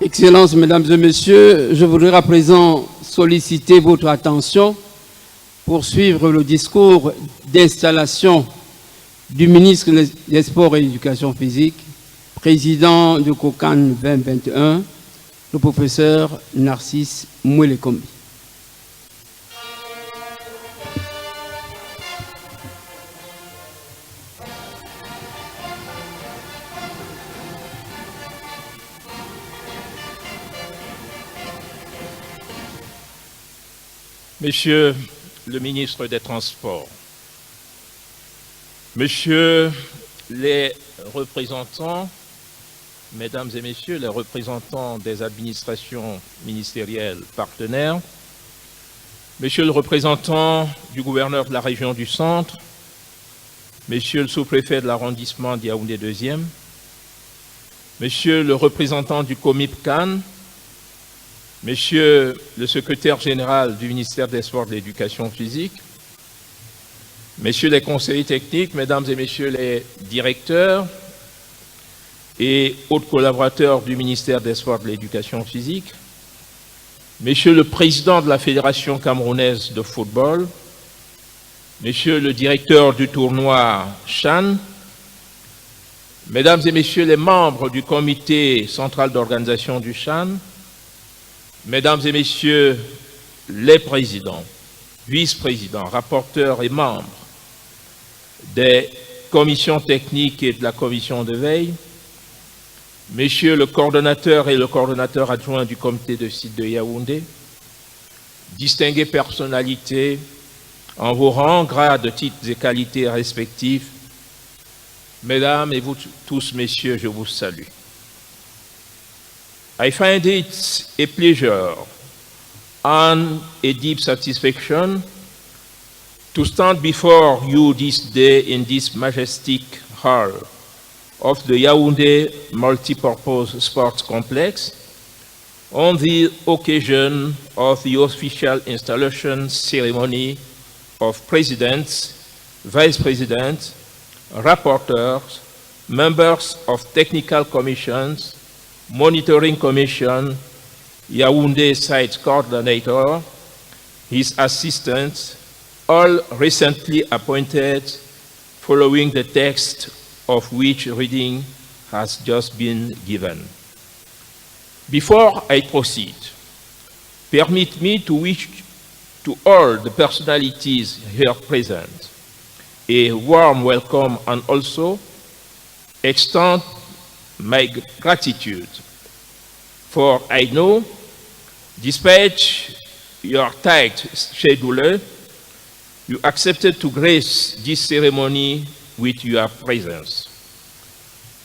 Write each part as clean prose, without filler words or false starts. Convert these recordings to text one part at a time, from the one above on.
Excellences, Mesdames et Messieurs, je voudrais à présent solliciter votre attention pour suivre le discours d'installation du ministre des Sports et de l'Éducation physique, président de COCAN 2021, le professeur Narcisse Mouelekombi. Monsieur le ministre des Transports, Messieurs les représentants, Mesdames et Messieurs les représentants des administrations ministérielles partenaires, Monsieur le représentant du gouverneur de la région du Centre, Monsieur le sous-préfet de l'arrondissement d'Yaoundé 2e, Monsieur le représentant du COMIP-CAN, Monsieur le secrétaire général du ministère des Sports et de l'Éducation physique, Messieurs les conseillers techniques, Mesdames et Messieurs les directeurs et autres collaborateurs du ministère des Sports et de l'Éducation physique, Monsieur le président de la Fédération camerounaise de football, Monsieur le directeur du tournoi CHAN, Mesdames et Messieurs les membres du comité central d'organisation du CHAN, Mesdames et Messieurs les présidents, vice-présidents, rapporteurs et membres des commissions techniques et de la commission de veille, Messieurs le coordonnateur et le coordonnateur adjoint du comité de site de Yaoundé, distinguées personnalités en vos rangs, grades, titres et qualités respectifs, Mesdames et vous tous, Messieurs, je vous salue. I find it a pleasure and a deep satisfaction to stand before you this day in this majestic hall of the Yaoundé Multipurpose Sports Complex on the occasion of the official installation ceremony of presidents, vice presidents, rapporteurs, members of technical commissions, monitoring commission, Yaoundé site coordinator, his assistants, all recently appointed following the text of which reading has just been given. Before I proceed, permit me to wish to all the personalities here present a warm welcome and also extend my gratitude, for I know, despite your tight schedule, you accepted to grace this ceremony with your presence.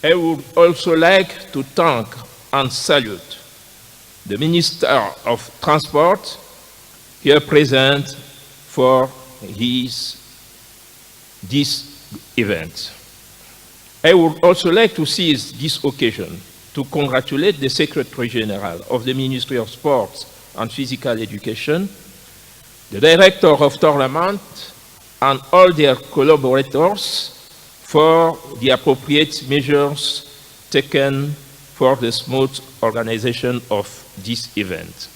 I would also like to thank and salute the Minister of Transport here present for this event. I would also like to seize this occasion to congratulate the Secretary General of the Ministry of Sports and Physical Education, the Director of Tournament, and all their collaborators for the appropriate measures taken for the smooth organization of this event.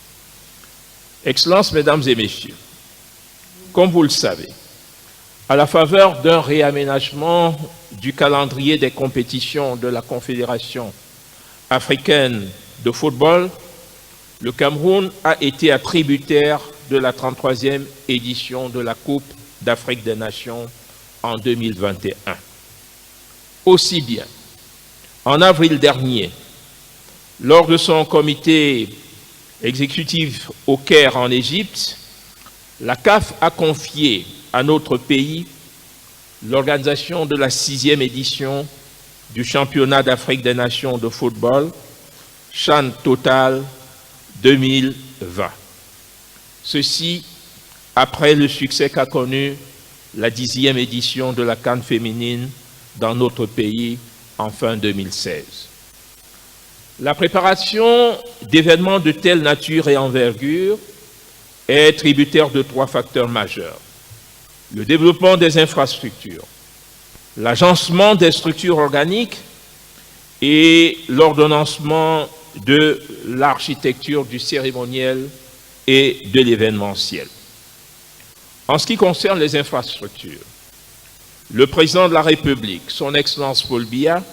Excellences, Mesdames et Messieurs, comme vous le savez, à la faveur d'un réaménagement du calendrier des compétitions de la Confédération africaine de football, le Cameroun a été attributaire de la 33e édition de la Coupe d'Afrique des Nations en 2021. Aussi bien, en avril dernier, lors de son comité exécutif au Caire en Égypte, la CAF a confié à notre pays l'organisation de la 6e édition du championnat d'Afrique des Nations de football, CHAN Total 2020. Ceci après le succès qu'a connu la 10e édition de la CAN féminine dans notre pays en fin 2016. La préparation d'événements de telle nature et envergure est tributaire de 3 facteurs majeurs. Le développement des infrastructures, l'agencement des structures organiques et l'ordonnancement de l'architecture du cérémoniel et de l'événementiel. En ce qui concerne les infrastructures, le président de la République, son Excellence Paul Biya,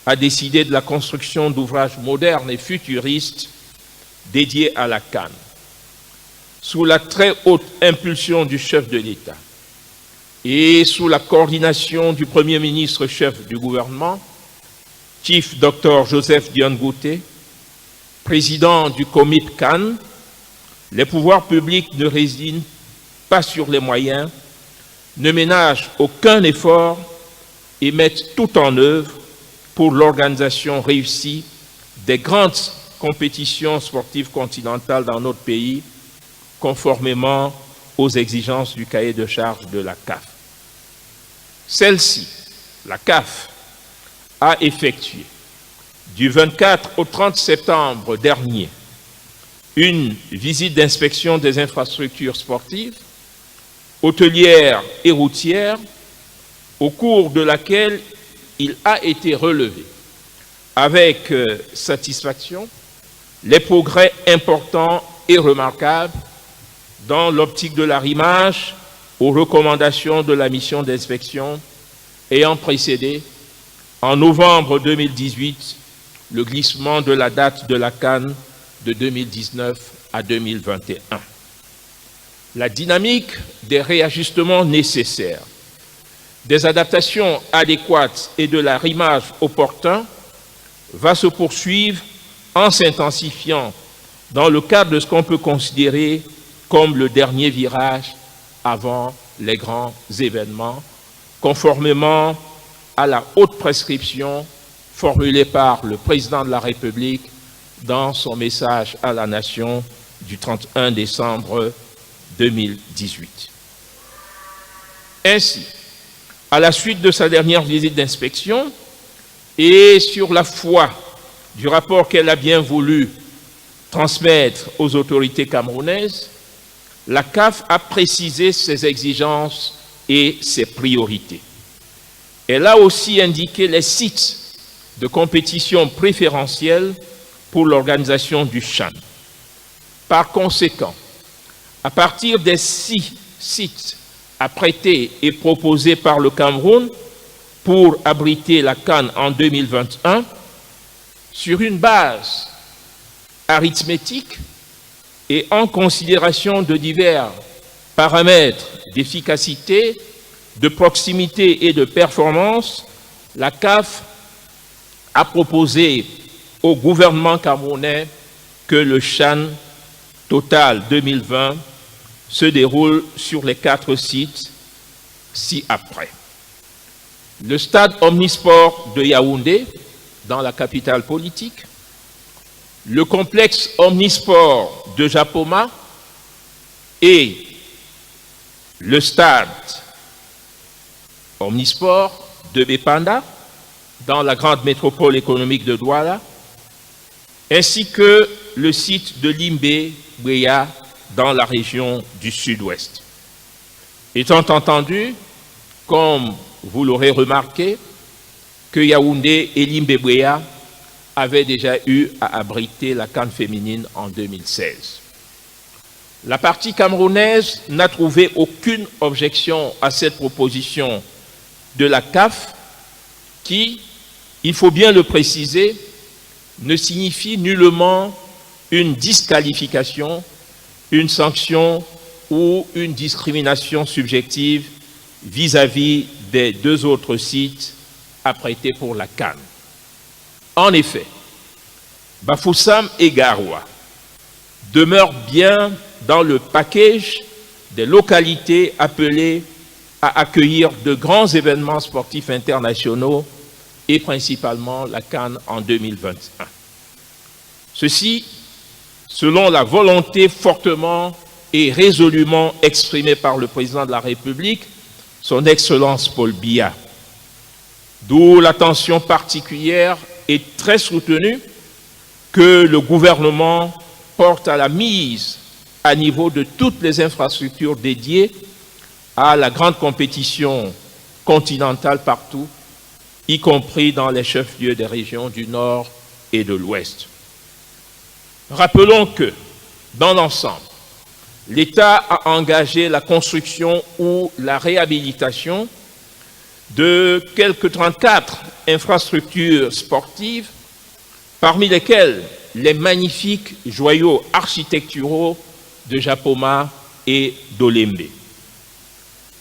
a décidé de la construction d'ouvrages modernes et futuristes dédiés à la CAN. Sous la très haute impulsion du chef de l'État et sous la coordination du Premier ministre chef du gouvernement, Chief Dr Joseph Dione Gouté, président du Comité CAN, les pouvoirs publics ne résinent pas sur les moyens, ne ménagent aucun effort et mettent tout en œuvre pour l'organisation réussie des grandes compétitions sportives continentales dans notre pays, conformément aux exigences du cahier de charges de la CAF. Celle-ci, la CAF, a effectué du 24 au 30 septembre dernier une visite d'inspection des infrastructures sportives, hôtelières et routières, au cours de laquelle il a été relevé avec satisfaction les progrès importants et remarquables dans l'optique de l'arrimage aux recommandations de la mission d'inspection ayant précédé, en novembre 2018, le glissement de la date de la CAN de 2019 à 2021. La dynamique des réajustements nécessaires, des adaptations adéquates et de l'arrimage opportun va se poursuivre en s'intensifiant dans le cadre de ce qu'on peut considérer comme le dernier virage avant les grands événements, conformément à la haute prescription formulée par le président de la République dans son message à la nation du 31 décembre 2018. Ainsi, à la suite de sa dernière visite d'inspection et sur la foi du rapport qu'elle a bien voulu transmettre aux autorités camerounaises, la CAF a précisé ses exigences et ses priorités. Elle a aussi indiqué les sites de compétition préférentielle pour l'organisation du CHAN. Par conséquent, à partir des 6 sites apprêtés et proposés par le Cameroun pour abriter la CAN en 2021, sur une base arithmétique et en considération de divers paramètres d'efficacité, de proximité et de performance, la CAF a proposé au gouvernement camerounais que le CHAN total 2020 se déroule sur les 4 sites ci-après. Le stade omnisport de Yaoundé, dans la capitale politique, le complexe omnisport de Japoma et le stade omnisport de Bepanda, dans la grande métropole économique de Douala, ainsi que le site de Limbe-Bweya dans la région du sud-ouest. Étant entendu, comme vous l'aurez remarqué, que Yaoundé et Limbe-Bweya avaient déjà eu à abriter la CAN féminine en 2016. La partie camerounaise n'a trouvé aucune objection à cette proposition de la CAF qui, il faut bien le préciser, ne signifie nullement une disqualification, une sanction ou une discrimination subjective vis-à-vis des 2 autres sites apprêtés pour la CAN. En effet, Bafoussam et Garoua demeurent bien dans le package des localités appelées à accueillir de grands événements sportifs internationaux et principalement la CAN en 2021. Ceci, selon la volonté fortement et résolument exprimée par le président de la République, son Excellence Paul Biya, d'où l'attention particulière et très soutenue que le gouvernement porte à la mise à niveau de toutes les infrastructures dédiées à la grande compétition continentale partout, y compris dans les chefs-lieux des régions du Nord et de l'Ouest. Rappelons que, dans l'ensemble, l'État a engagé la construction ou la réhabilitation de quelques 34 infrastructures sportives, parmi lesquelles les magnifiques joyaux architecturaux de Japoma et d'Olembe.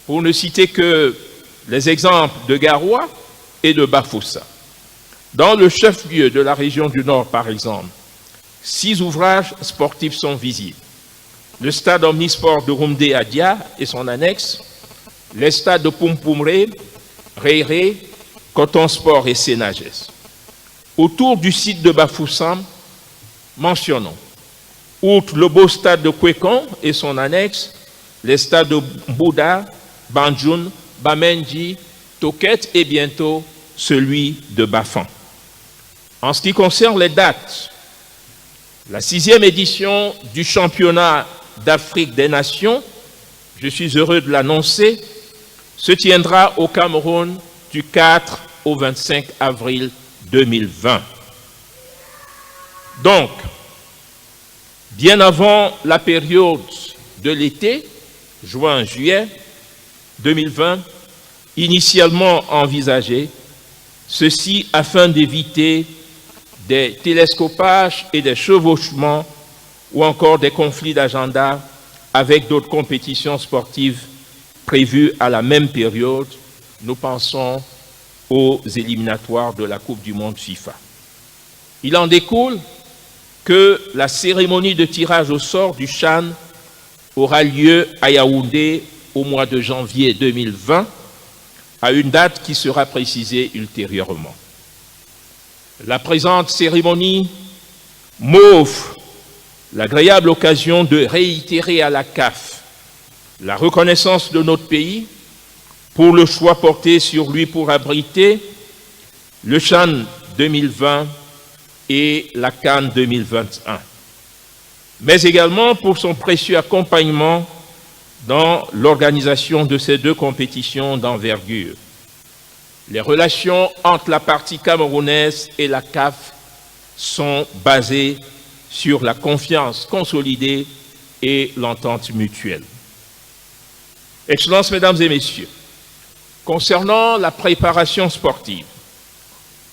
Pour ne citer que les exemples de Garoua et de Bafoussa. Dans le chef-lieu de la région du Nord, par exemple, 6 ouvrages sportifs sont visibles. Le stade omnisport de Rumde Adia et son annexe, les stades de Pumpumre, Réré, Coton Sport et Sénages. Autour du site de Bafoussam, mentionnons, outre le beau stade de Kwekon et son annexe, les stades de Bouddha, Banjun, Bamenji, Toket et bientôt celui de Bafan. En ce qui concerne les dates, la 6e édition du championnat d'Afrique des Nations, je suis heureux de l'annoncer, se tiendra au Cameroun du 4 au 25 avril 2020. Donc, bien avant la période de l'été, juin-juillet 2020, initialement envisagée, ceci afin d'éviter des télescopages et des chevauchements ou encore des conflits d'agenda avec d'autres compétitions sportives prévues à la même période. Nous pensons aux éliminatoires de la Coupe du Monde FIFA. Il en découle que la cérémonie de tirage au sort du CHAN aura lieu à Yaoundé au mois de janvier 2020, à une date qui sera précisée ultérieurement. La présente cérémonie m'offre l'agréable occasion de réitérer à la CAF la reconnaissance de notre pays pour le choix porté sur lui pour abriter le CHAN 2020 et la CAN 2021, mais également pour son précieux accompagnement dans l'organisation de ces deux compétitions d'envergure. Les relations entre la partie camerounaise et la CAF sont basées sur la confiance consolidée et l'entente mutuelle. Excellences, Mesdames et Messieurs, concernant la préparation sportive,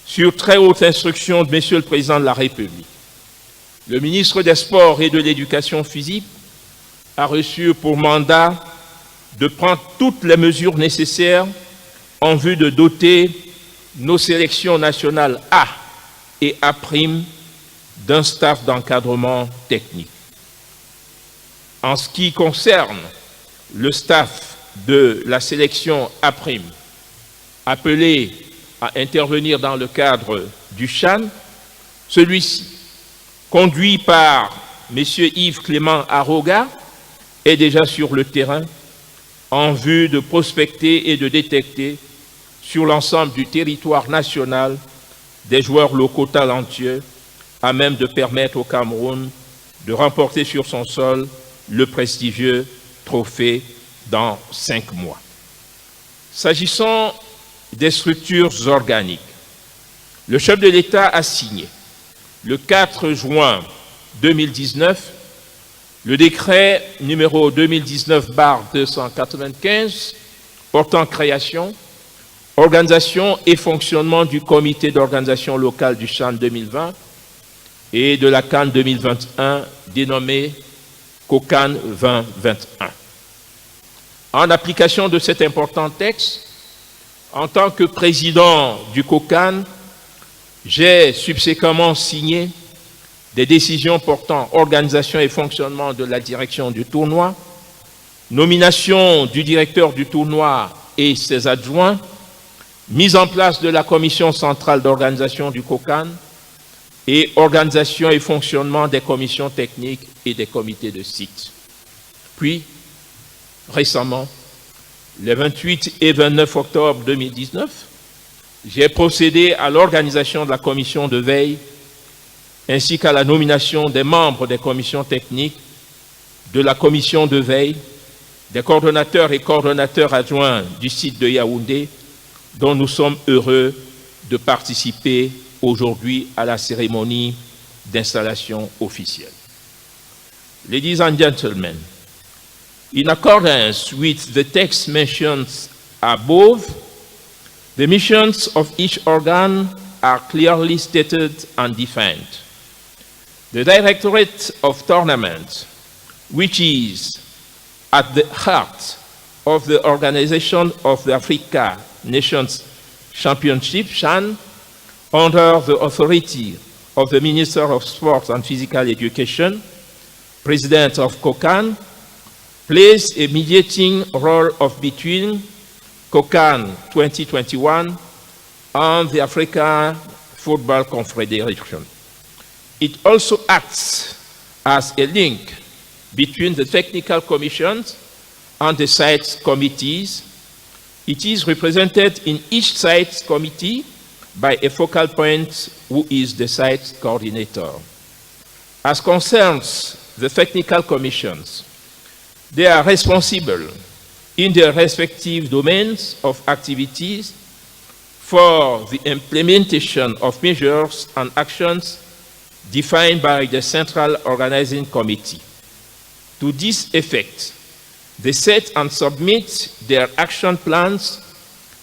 sur très haute instruction de Monsieur le Président de la République, le ministre des Sports et de l'Éducation physique a reçu pour mandat de prendre toutes les mesures nécessaires en vue de doter nos sélections nationales A et A' d'un staff d'encadrement technique. En ce qui concerne le staff de la sélection A', appelé à intervenir dans le cadre du CHAN, celui-ci, conduit par M. Yves Clément Aroga, est déjà sur le terrain en vue de prospecter et de détecter sur l'ensemble du territoire national des joueurs locaux talentueux à même de permettre au Cameroun de remporter sur son sol le prestigieux trophée dans 5 mois. S'agissant des structures organiques, le chef de l'État a signé le 4 juin 2019 le décret numéro 2019/295 portant création, organisation et fonctionnement du comité d'organisation locale du CHAN 2020 et de la CAN 2021 dénommé COCAN 2021. En application de cet important texte, en tant que président du COCAN, j'ai subséquemment signé des décisions portant organisation et fonctionnement de la direction du tournoi, nomination du directeur du tournoi et ses adjoints, mise en place de la commission centrale d'organisation du COCAN et organisation et fonctionnement des commissions techniques et des comités de site. Puis, récemment, les 28 et 29 octobre 2019, j'ai procédé à l'organisation de la commission de veille ainsi qu'à la nomination des membres des commissions techniques, de la commission de veille, des coordonnateurs et coordonnateurs adjoints du site de Yaoundé, dont nous sommes heureux de participer aujourd'hui à la cérémonie d'installation officielle. Ladies and gentlemen, in accordance with the text mentioned above, the missions of each organ are clearly stated and defined. The Directorate of Tournament, which is at the heart of the organization of the Africa Nations Championship, CHAN, under the authority of the Minister of Sports and Physical Education, President of COCAN, plays a mediating role between COCAN 2021 and the African Football Confederation. It also acts as a link between the technical commissions and the site committees. It is represented in each site committee by a focal point who is the site coordinator. As concerns the technical commissions, they are responsible in their respective domains of activities for the implementation of measures and actions defined by the Central Organizing Committee. To this effect, they set and submit their action plans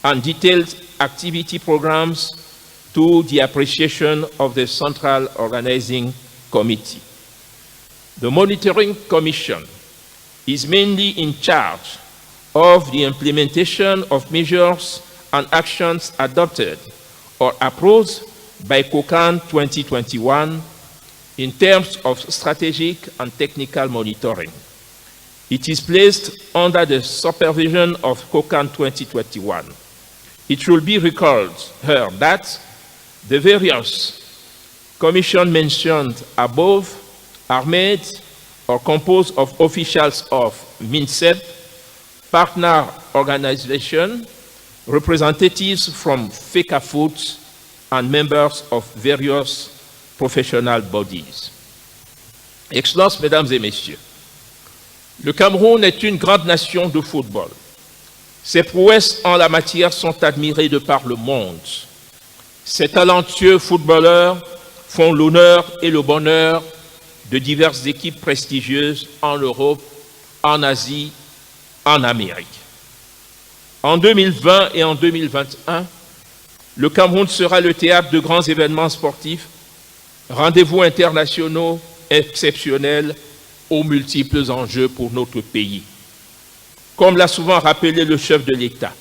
and detailed activity programs to the appreciation of the Central Organizing Committee. The Monitoring Commission is mainly in charge of the implementation of measures and actions adopted or approved by COCAN 2021 in terms of strategic and technical monitoring. It is placed under the supervision of COCAN 2021. It should be recalled here that the various commissions mentioned above are made or composed of officials of MINSEP, partner organization, representatives from FECAFOOT, and members of various professional bodies. Excellences, Mesdames et Messieurs, le Cameroun est une grande nation de football. Ses prouesses en la matière sont admirées de par le monde. Ces talentueux footballeurs font l'honneur et le bonheur de diverses équipes prestigieuses en Europe, en Asie, en Amérique. En 2020 et en 2021, le Cameroun sera le théâtre de grands événements sportifs, rendez-vous internationaux exceptionnels aux multiples enjeux pour notre pays. Comme l'a souvent rappelé le chef de l'État,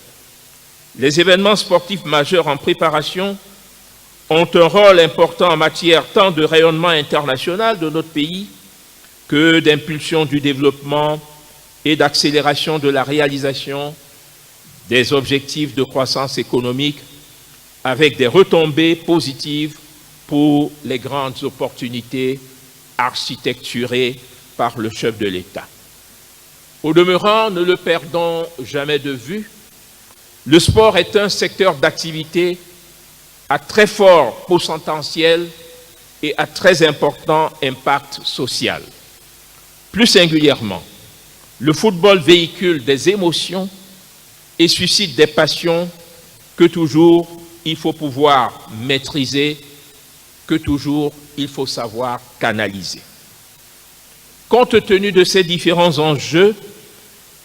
les événements sportifs majeurs en préparation ont un rôle important en matière tant de rayonnement international de notre pays que d'impulsion du développement et d'accélération de la réalisation des objectifs de croissance économique avec des retombées positives pour les grandes opportunités architecturées par le chef de l'État. Au demeurant, ne le perdons jamais de vue, le sport est un secteur d'activité à très fort potentiel et à très important impact social. Plus singulièrement, le football véhicule des émotions et suscite des passions que toujours il faut pouvoir maîtriser, que toujours il faut savoir canaliser. Compte tenu de ces différents enjeux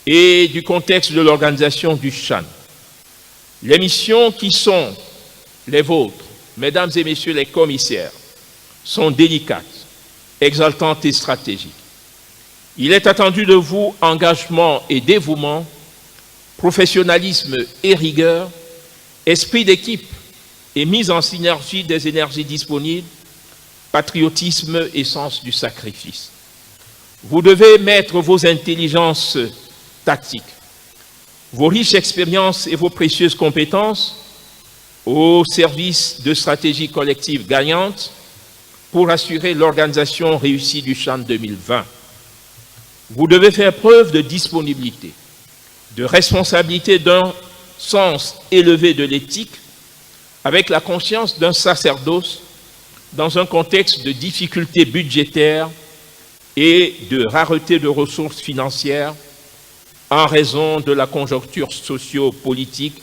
et du contexte de l'organisation du CHAN, les missions qui sont les vôtres, mesdames et messieurs les commissaires, sont délicates, exaltantes et stratégiques. Il est attendu de vous engagement et dévouement, professionnalisme et rigueur, esprit d'équipe et mise en synergie des énergies disponibles, patriotisme et sens du sacrifice. Vous devez mettre vos intelligences tactiques, vos riches expériences et vos précieuses compétences au service de stratégies collectives gagnantes pour assurer l'organisation réussie du CHAN 2020. Vous devez faire preuve de disponibilité, de responsabilité d'un sens élevé de l'éthique, avec la conscience d'un sacerdoce dans un contexte de difficultés budgétaires et de rareté de ressources financières en raison de la conjoncture socio-politique,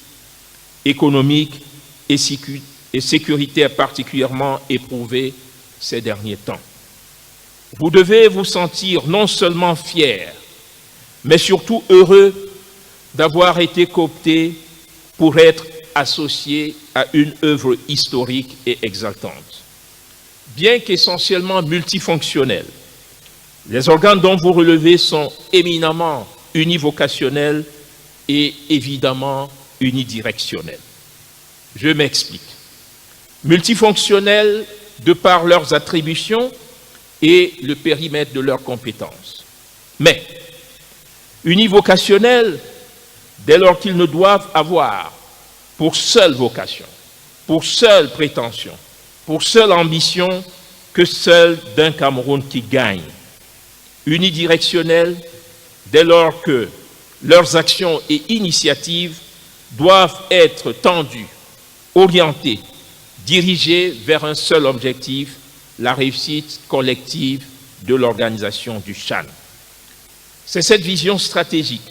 économique et sécuritaire particulièrement éprouvée ces derniers temps. Vous devez vous sentir non seulement fier, mais surtout heureux d'avoir été coopté pour être associé à une œuvre historique et exaltante. Bien qu'essentiellement multifonctionnels, les organes dont vous relevez sont éminemment univocationnels et évidemment unidirectionnels. Je m'explique. Multifonctionnels de par leurs attributions et le périmètre de leurs compétences. Mais univocationnels dès lors qu'ils ne doivent avoir pour seule vocation, pour seule prétention, pour seule ambition que celle d'un Cameroun qui gagne. Unidirectionnels dès lors que leurs actions et initiatives doivent être tendues, orientées, dirigées vers un seul objectif, la réussite collective de l'organisation du CHAN. C'est cette vision stratégique,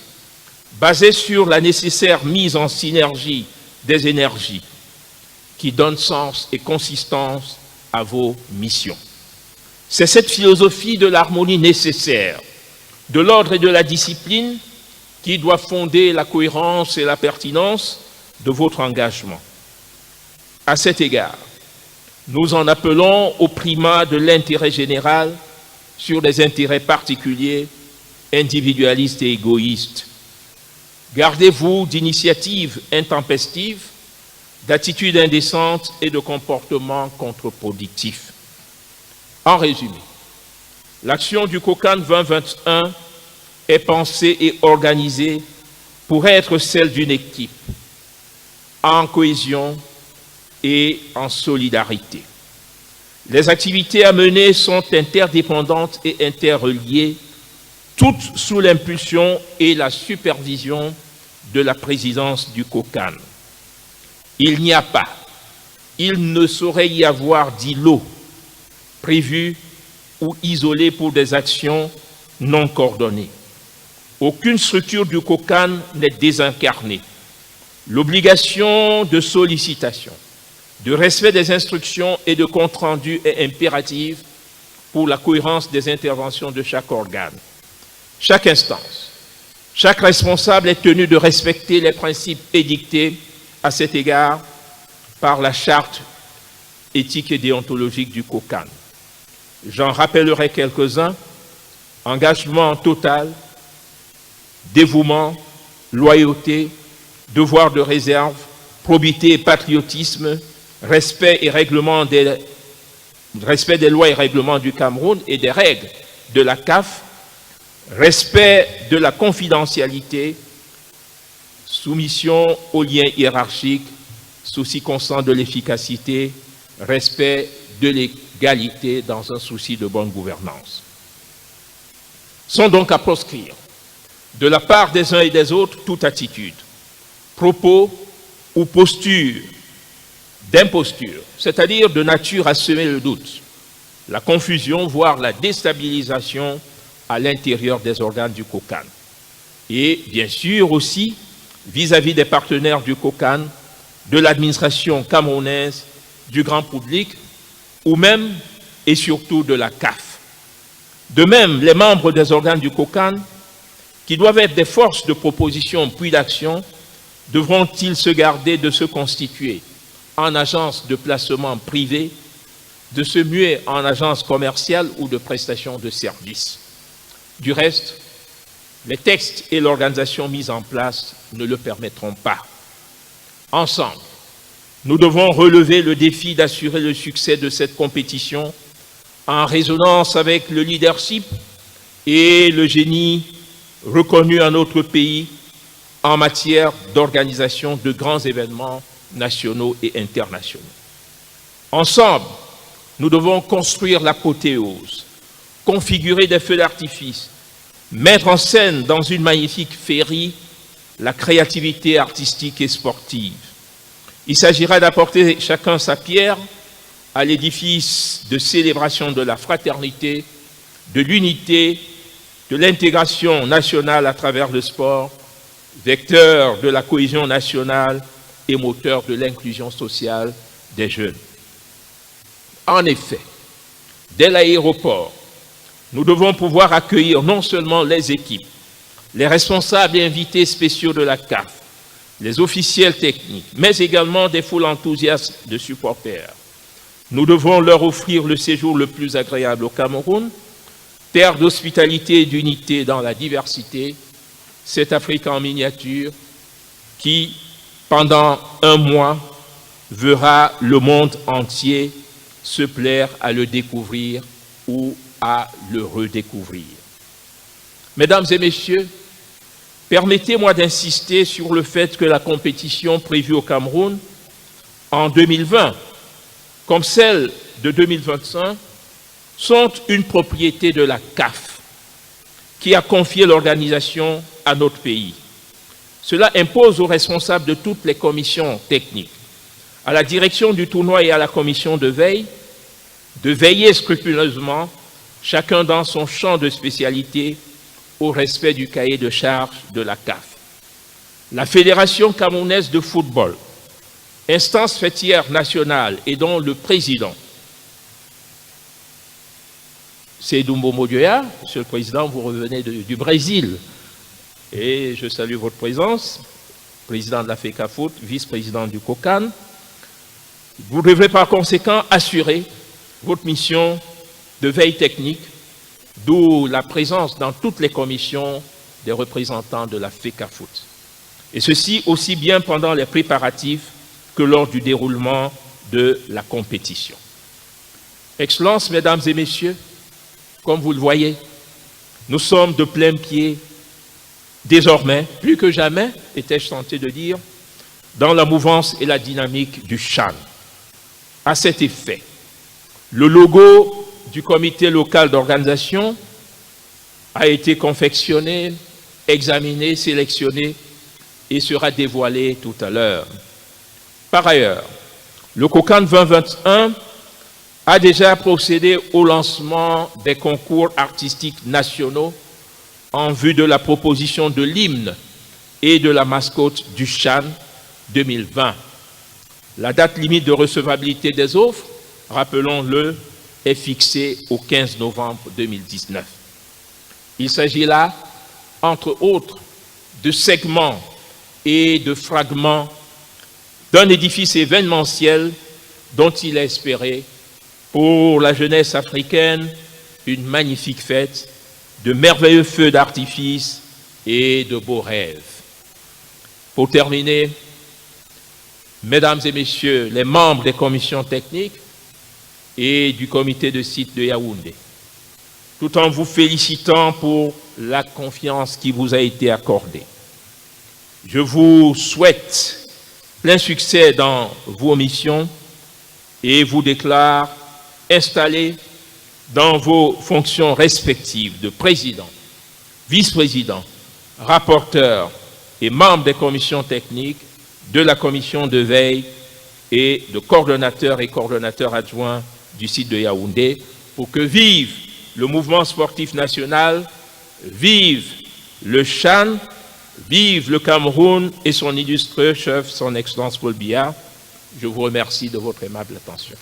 basée sur la nécessaire mise en synergie des énergies, qui donne sens et consistance à vos missions. C'est cette philosophie de l'harmonie nécessaire, de l'ordre et de la discipline qui doit fonder la cohérence et la pertinence de votre engagement. À cet égard, nous en appelons au primat de l'intérêt général sur les intérêts particuliers, individualistes et égoïstes. Gardez-vous d'initiatives intempestives, d'attitudes indécentes et de comportements contre-productifs. En résumé, l'action du COCAN 2021 est pensée et organisée pour être celle d'une équipe, en cohésion et en solidarité. Les activités à mener sont interdépendantes et interreliées, toutes sous l'impulsion et la supervision de la présidence du COCAN. Il n'y a pas, il ne saurait y avoir d'îlot prévu ou isolé pour des actions non coordonnées. Aucune structure du COCAN n'est désincarnée. L'obligation de sollicitation, de respect des instructions et de compte rendu est impérative pour la cohérence des interventions de chaque organe. Chaque instance, chaque responsable est tenu de respecter les principes édictés à cet égard par la charte éthique et déontologique du COCAN. J'en rappellerai quelques-uns: engagement total, dévouement, loyauté, devoir de réserve, probité et patriotisme, respect des lois et règlements du Cameroun et des règles de la CAF, respect de la confidentialité, soumission aux liens hiérarchiques, souci constant de l'efficacité, respect de l'égalité dans un souci de bonne gouvernance. Sont donc à proscrire, de la part des uns et des autres, toute attitude, propos ou posture d'imposture, c'est-à-dire de nature à semer le doute, la confusion, voire la déstabilisation à l'intérieur des organes du COCAN. Et bien sûr aussi, vis-à-vis des partenaires du COCAN, de l'administration camerounaise, du grand public, ou même et surtout de la CAF. De même, les membres des organes du COCAN, qui doivent être des forces de proposition puis d'action, devront-ils se garder de se constituer en agence de placement privé, de se muer en agence commerciale ou de prestation de services. Du reste, les textes et l'organisation mise en place ne le permettront pas. Ensemble, nous devons relever le défi d'assurer le succès de cette compétition en résonance avec le leadership et le génie reconnu en notre pays en matière d'organisation de grands événements nationaux et internationaux. Ensemble, nous devons construire l'apothéose, configurer des feux d'artifice, mettre en scène dans une magnifique féerie la créativité artistique et sportive. Il s'agira d'apporter chacun sa pierre à l'édifice de célébration de la fraternité, de l'unité, de l'intégration nationale à travers le sport, vecteur de la cohésion nationale et moteur de l'inclusion sociale des jeunes. En effet, dès l'aéroport, nous devons pouvoir accueillir non seulement les équipes, les responsables et invités spéciaux de la CAF, les officiels techniques, mais également des foules enthousiastes de supporters. Nous devons leur offrir le séjour le plus agréable au Cameroun, terre d'hospitalité et d'unité dans la diversité, cette Afrique en miniature qui, pendant un mois, verra le monde entier se plaire à le découvrir ou à le redécouvrir. Mesdames et messieurs, permettez-moi d'insister sur le fait que la compétition prévue au Cameroun en 2020, comme celle de 2025, sont une propriété de la CAF, qui a confié l'organisation à notre pays. Cela impose aux responsables de toutes les commissions techniques, à la direction du tournoi et à la commission de veille, de veiller scrupuleusement, chacun dans son champ de spécialité, au respect du cahier de charges de la CAF. La Fédération camerounaise de football, instance fêtière nationale et dont le président, c'est Dumbo Modioya. Monsieur le Président, vous revenez du Brésil et je salue votre présence, président de la FECAFOOT, vice-président du COCAN. Vous devrez par conséquent assurer votre mission de veille technique, d'où la présence dans toutes les commissions des représentants de la FECAFOOT. Et ceci aussi bien pendant les préparatifs que lors du déroulement de la compétition. Excellences, Mesdames et Messieurs, comme vous le voyez, nous sommes de plein pied, désormais, plus que jamais, étais-je tenté de dire, dans la mouvance et la dynamique du CHAN. À cet effet, le logo du comité local d'organisation a été confectionné, examiné, sélectionné et sera dévoilé tout à l'heure. Par ailleurs, le COCAN 2021 a déjà procédé au lancement des concours artistiques nationaux en vue de la proposition de l'hymne et de la mascotte du CHAN 2020. La date limite de recevabilité des offres, rappelons-le, est fixée au 15 novembre 2019. Il s'agit là, entre autres, de segments et de fragments d'un édifice événementiel dont il est espéré pour la jeunesse africaine une magnifique fête, de merveilleux feux d'artifice et de beaux rêves. Pour terminer, Mesdames et Messieurs les membres des commissions techniques et du comité de site de Yaoundé, tout en vous félicitant pour la confiance qui vous a été accordée, je vous souhaite plein succès dans vos missions et vous déclare installés dans vos fonctions respectives de président, vice-président, rapporteur et membre des commissions techniques, de la commission de veille et de coordonnateur et coordonnateur adjoint du site de Yaoundé, pour que vive le mouvement sportif national, vive le CHAN, vive le Cameroun et son illustre chef, son Excellence Paul Biya. Je vous remercie de votre aimable attention.